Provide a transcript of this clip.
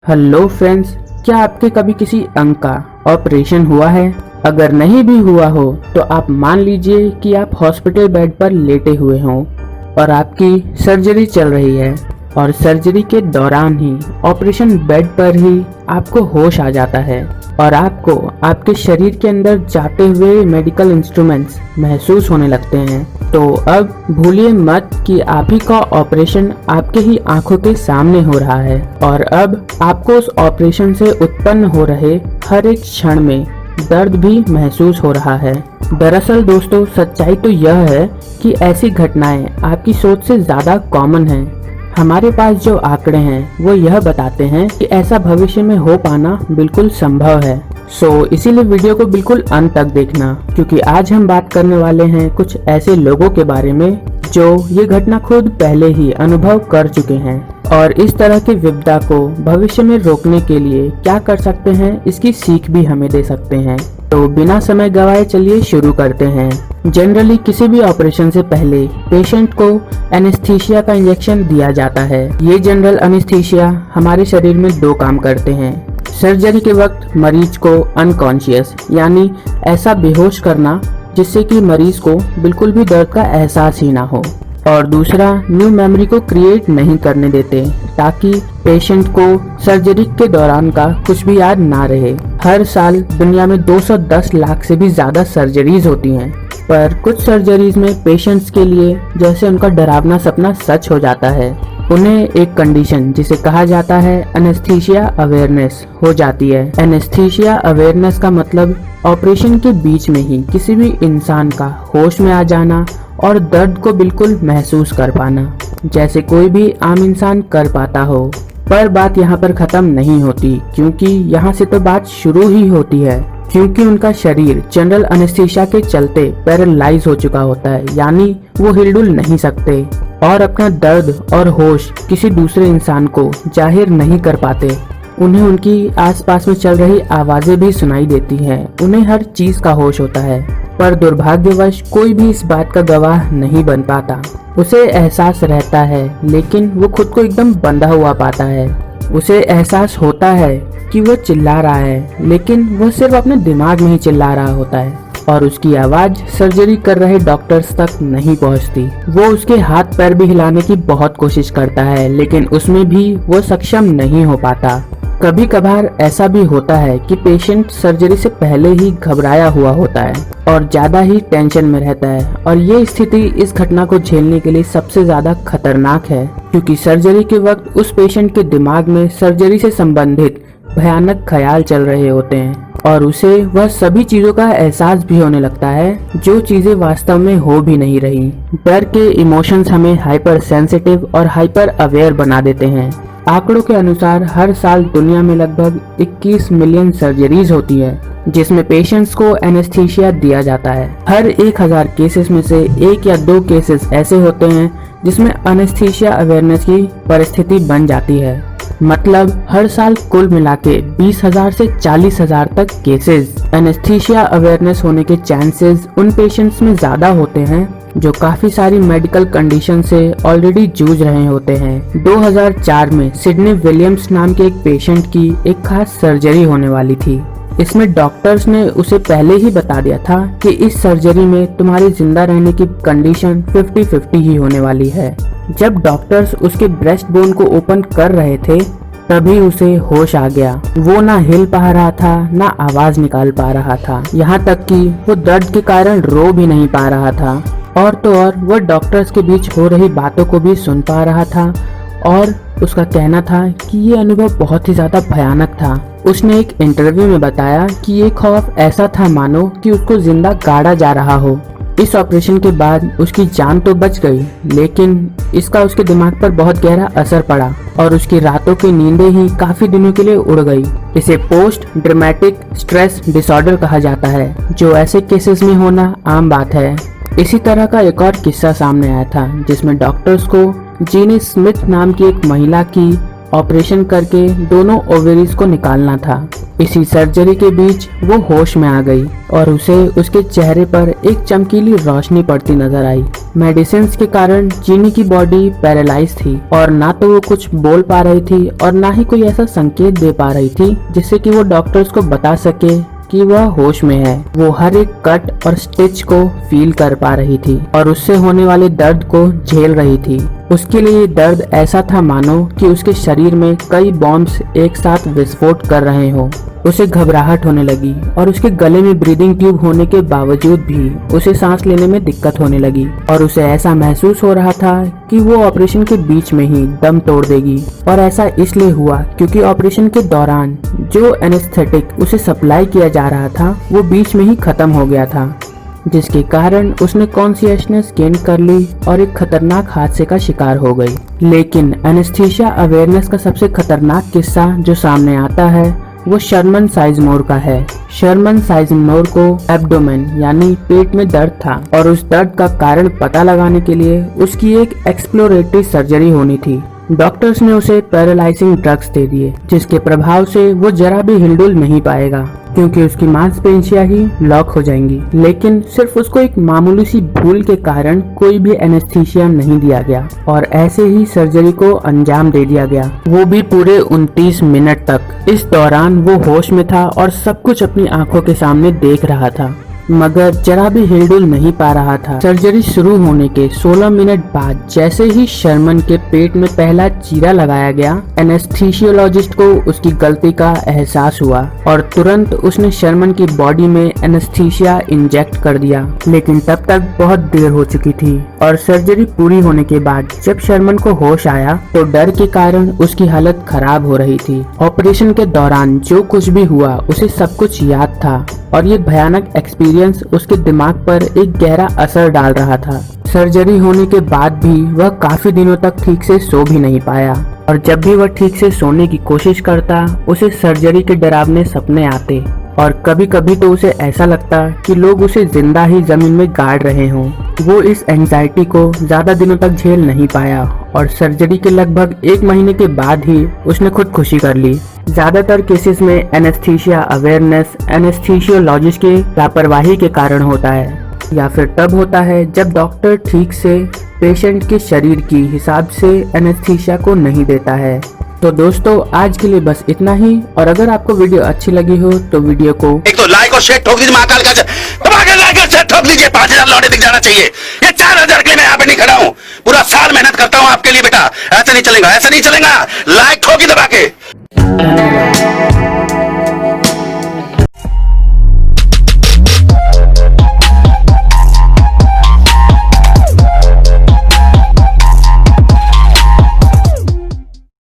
Hello friends, क्या आपके कभी किसी अंग का ऑपरेशन हुआ है? अगर नहीं भी हुआ हो तो आप मान लीजिए कि आप हॉस्पिटल बेड पर लेटे हुए हों और आपकी सर्जरी चल रही है और सर्जरी के दौरान ही ऑपरेशन बेड पर ही आपको होश आ जाता है और आपको आपके शरीर के अंदर जाते हुए मेडिकल इंस्ट्रूमेंट्स महसूस होने लगते हैं। तो अब भूलिए मत कि आप ही का ऑपरेशन आपके ही आंखों के सामने हो रहा है और अब आपको उस ऑपरेशन से उत्पन्न हो रहे हर एक क्षण में दर्द भी महसूस हो रहा है। दरअसल दोस्तों, सच्चाई तो यह है कि ऐसी घटनाएं आपकी सोच से ज्यादा कॉमन हैं। हमारे पास जो आंकड़े हैं वो यह बताते हैं कि ऐसा भविष्य में हो पाना बिल्कुल संभव है। इसीलिए वीडियो को बिल्कुल अंत तक देखना, क्योंकि आज हम बात करने वाले हैं कुछ ऐसे लोगों के बारे में जो ये घटना खुद पहले ही अनुभव कर चुके हैं और इस तरह की विपदा को भविष्य में रोकने के लिए क्या कर सकते हैं, इसकी सीख भी हमें दे सकते हैं। तो बिना समय गवाए चलिए शुरू करते हैं। जनरली किसी भी ऑपरेशन से पहले पेशेंट को एनेस्थीसिया का इंजेक्शन दिया जाता है। ये जनरल एनेस्थीसिया हमारे शरीर में दो काम करते हैं। सर्जरी के वक्त मरीज को अनकॉन्शियस यानी ऐसा बेहोश करना जिससे कि मरीज को बिल्कुल भी दर्द का एहसास ही ना हो, और दूसरा न्यू मेमोरी को क्रिएट नहीं करने देते ताकि पेशेंट को सर्जरी के दौरान का कुछ भी याद ना रहे। हर साल दुनिया में 210 लाख से भी ज्यादा सर्जरीज होती हैं, पर कुछ सर्जरीज में पेशेंट्स के लिए जैसे उनका डरावना सपना सच हो जाता है। उन्हें एक कंडीशन जिसे कहा जाता है एनेस्थीसिया अवेयरनेस हो जाती है। एनेस्थीसिया अवेयरनेस का मतलब ऑपरेशन के बीच में ही किसी भी इंसान का होश में आ जाना और दर्द को बिल्कुल महसूस कर पाना, जैसे कोई भी आम इंसान कर पाता हो। पर बात यहाँ पर खत्म नहीं होती, क्योंकि यहाँ से तो बात शुरू ही होती है। क्योंकि उनका शरीर जनरल एनेस्थीसिया के चलते पैरालाइज हो चुका होता है, यानी वो हिलडुल नहीं सकते और अपना दर्द और होश किसी दूसरे इंसान को जाहिर नहीं कर पाते। उन्हें उनकी आसपास में चल रही आवाजें भी सुनाई देती हैं। उन्हें हर चीज का होश होता है, पर दुर्भाग्यवश कोई भी इस बात का गवाह नहीं बन पाता। उसे एहसास रहता है, लेकिन वो खुद को एकदम बंधा हुआ पाता है। उसे एहसास होता है कि वो चिल्ला रहा है, लेकिन वह सिर्फ अपने दिमाग में ही चिल्ला रहा होता है और उसकी आवाज सर्जरी कर रहे डॉक्टर्स तक नहीं पहुंचती। वो उसके हाथ पैर भी हिलाने की बहुत कोशिश करता है, लेकिन उसमें भी वो सक्षम नहीं हो पाता। कभी कभार ऐसा भी होता है कि पेशेंट सर्जरी से पहले ही घबराया हुआ होता है और ज्यादा ही टेंशन में रहता है, और ये स्थिति इस घटना को झेलने के लिए सबसे ज्यादा खतरनाक है, क्योंकि सर्जरी के वक्त उस पेशेंट के दिमाग में सर्जरी से संबंधित भयानक ख्याल चल रहे होते हैं और उसे वह सभी चीजों का एहसास भी होने लगता है जो चीजें वास्तव में हो भी नहीं रही। डर के इमोशंस हमें हाइपर सेंसिटिव और हाइपर अवेयर बना देते हैं। आंकड़ों के अनुसार हर साल दुनिया में लगभग 21 मिलियन सर्जरीज होती है, जिसमें पेशेंट्स को एनेस्थीसिया दिया जाता है। हर 1000 केसेस में से 1 या 2 केसेस ऐसे होते हैं जिसमें एनेस्थीसिया अवेयरनेस की परिस्थिति बन जाती है। मतलब हर साल कुल मिला के 20,000 से 40,000 तक केसेस एनेस्थीसिया अवेयरनेस होने के चांसेस उन पेशेंट्स में ज्यादा होते हैं जो काफी सारी मेडिकल कंडीशन से ऑलरेडी जूझ रहे होते हैं। 2004 में सिडनी विलियम्स नाम के एक पेशेंट की एक खास सर्जरी होने वाली थी। इसमें डॉक्टर्स ने उसे पहले ही बता दिया था कि इस सर्जरी में तुम्हारी जिंदा रहने की कंडीशन 50-50 ही होने वाली है। जब डॉक्टर्स उसके ब्रेस्ट बोन को ओपन कर रहे थे तभी उसे होश आ गया। वो ना हिल पा रहा था, ना आवाज निकाल पा रहा था, यहाँ तक कि वो दर्द के कारण रो भी नहीं पा रहा था। और तो और वो डॉक्टर्स के बीच हो रही बातों को भी सुन पा रहा था और उसका कहना था कि ये अनुभव बहुत ही ज्यादा भयानक था। उसने एक इंटरव्यू में बताया कि ये खौफ ऐसा था मानो कि उसको जिंदा गाड़ा जा रहा हो। इस ऑपरेशन के बाद उसकी जान तो बच गई, लेकिन इसका उसके दिमाग पर बहुत गहरा असर पड़ा और उसकी रातों की नींदें ही काफी दिनों के लिए उड़ गई। इसे पोस्ट ड्रामेटिक स्ट्रेस डिसऑर्डर कहा जाता है, जो ऐसे केसेस में होना आम बात है। इसी तरह का एक और किस्सा सामने आया था जिसमें डॉक्टर्स को जीनी स्मिथ नाम की एक महिला की ऑपरेशन करके दोनों ओवेरीज को निकालना था। इसी सर्जरी के बीच वो होश में आ गई और उसे उसके चेहरे पर एक चमकीली रोशनी पड़ती नजर आई। मेडिसिन के कारण जीनी की बॉडी पैरालाइज थी और ना तो वो कुछ बोल पा रही थी और ना ही कोई ऐसा संकेत दे पा रही थी जिससे कि वो डॉक्टर्स को बता सके कि वह होश में है। वो हर एक कट और स्टिच को फील कर पा रही थी और उससे होने वाले दर्द को झेल रही थी। उसके लिए दर्द ऐसा था मानो कि उसके शरीर में कई बॉम्ब्स एक साथ विस्फोट कर रहे हों। उसे घबराहट होने लगी और उसके गले में ब्रीदिंग ट्यूब होने के बावजूद भी उसे सांस लेने में दिक्कत होने लगी और उसे ऐसा महसूस हो रहा था कि वो ऑपरेशन के बीच में ही दम तोड़ देगी। और ऐसा इसलिए हुआ क्योंकि ऑपरेशन के दौरान जो एनेस्थेटिक उसे सप्लाई किया जा रहा था वो बीच में ही खत्म हो गया था, जिसके कारण उसने कॉन्शियसनेस गेन कर ली और एक खतरनाक हादसे का शिकार हो गई। लेकिन एनेस्थीसिया अवेयरनेस का सबसे खतरनाक किस्सा जो सामने आता है वो शर्मन साइजमोर का है। शर्मन साइजमोर को एब्डोमेन यानी पेट में दर्द था और उस दर्द का कारण पता लगाने के लिए उसकी एक एक्सप्लोरेटरी सर्जरी होनी थी। डॉक्टर्स ने उसे पैरालाइजिंग ड्रग्स दे दिए जिसके प्रभाव से वो जरा भी हिलडुल नहीं पाएगा क्योंकि उसकी मांसपेशियां ही लॉक हो जाएंगी। लेकिन सिर्फ उसको एक मामूली सी भूल के कारण कोई भी एनेस्थीसिया नहीं दिया गया और ऐसे ही सर्जरी को अंजाम दे दिया गया, वो भी पूरे 29 मिनट तक। इस दौरान वो होश में था और सब कुछ अपनी आंखों के सामने देख रहा था मगर जरा भी हिलडुल नहीं पा रहा था। सर्जरी शुरू होने के 16 मिनट बाद जैसे ही शर्मन के पेट में पहला चीरा लगाया गया, एनेस्थीसियोलॉजिस्ट को उसकी गलती का एहसास हुआ और तुरंत उसने शर्मन की बॉडी में एनेस्थीसिया इंजेक्ट कर दिया। लेकिन तब तक बहुत देर हो चुकी थी और सर्जरी पूरी होने के बाद जब शर्मन को होश आया तो डर के कारण उसकी हालत खराब हो रही थी। ऑपरेशन के दौरान जो कुछ भी हुआ उसे सब कुछ याद था और ये भयानक एक्सपीरियंस उसके दिमाग पर एक गहरा असर डाल रहा था। सर्जरी होने के बाद भी वह काफी दिनों तक ठीक से सो भी नहीं पाया और जब भी वह ठीक से सोने की कोशिश करता उसे सर्जरी के डरावने सपने आते और कभी कभी तो उसे ऐसा लगता कि लोग उसे जिंदा ही जमीन में गाड़ रहे हों। वो इस एंजाइटी को ज्यादा दिनों तक झेल नहीं पाया और सर्जरी के लगभग 1 महीने के बाद ही उसने खुदकुशी कर ली। ज्यादातर केसेस में एनेस्थीसिया अवेयरनेस एनेस्थीसियोलॉजिस्ट की लापरवाही के कारण होता है या फिर तब होता है जब डॉक्टर ठीक से पेशेंट के शरीर की हिसाब से एनेस्थीसिया को नहीं देता है। तो दोस्तों आज के लिए बस इतना ही और अगर आपको वीडियो अच्छी लगी हो तो वीडियो को एक तो लाइक और शेयर ठोक दीजिए, महाकाल का दबाकर लाइक और शेयर ठोक दीजिए। 5000 लौटे दिख जाना चाहिए। ये 4000 के लिए मैं यहाँ पे नहीं खड़ा हूँ, पूरा साल मेहनत करता हूँ आपके लिए बेटा। ऐसा नहीं चलेगा, ऐसा नहीं चलेगा। लाइक ठोकी दबा के।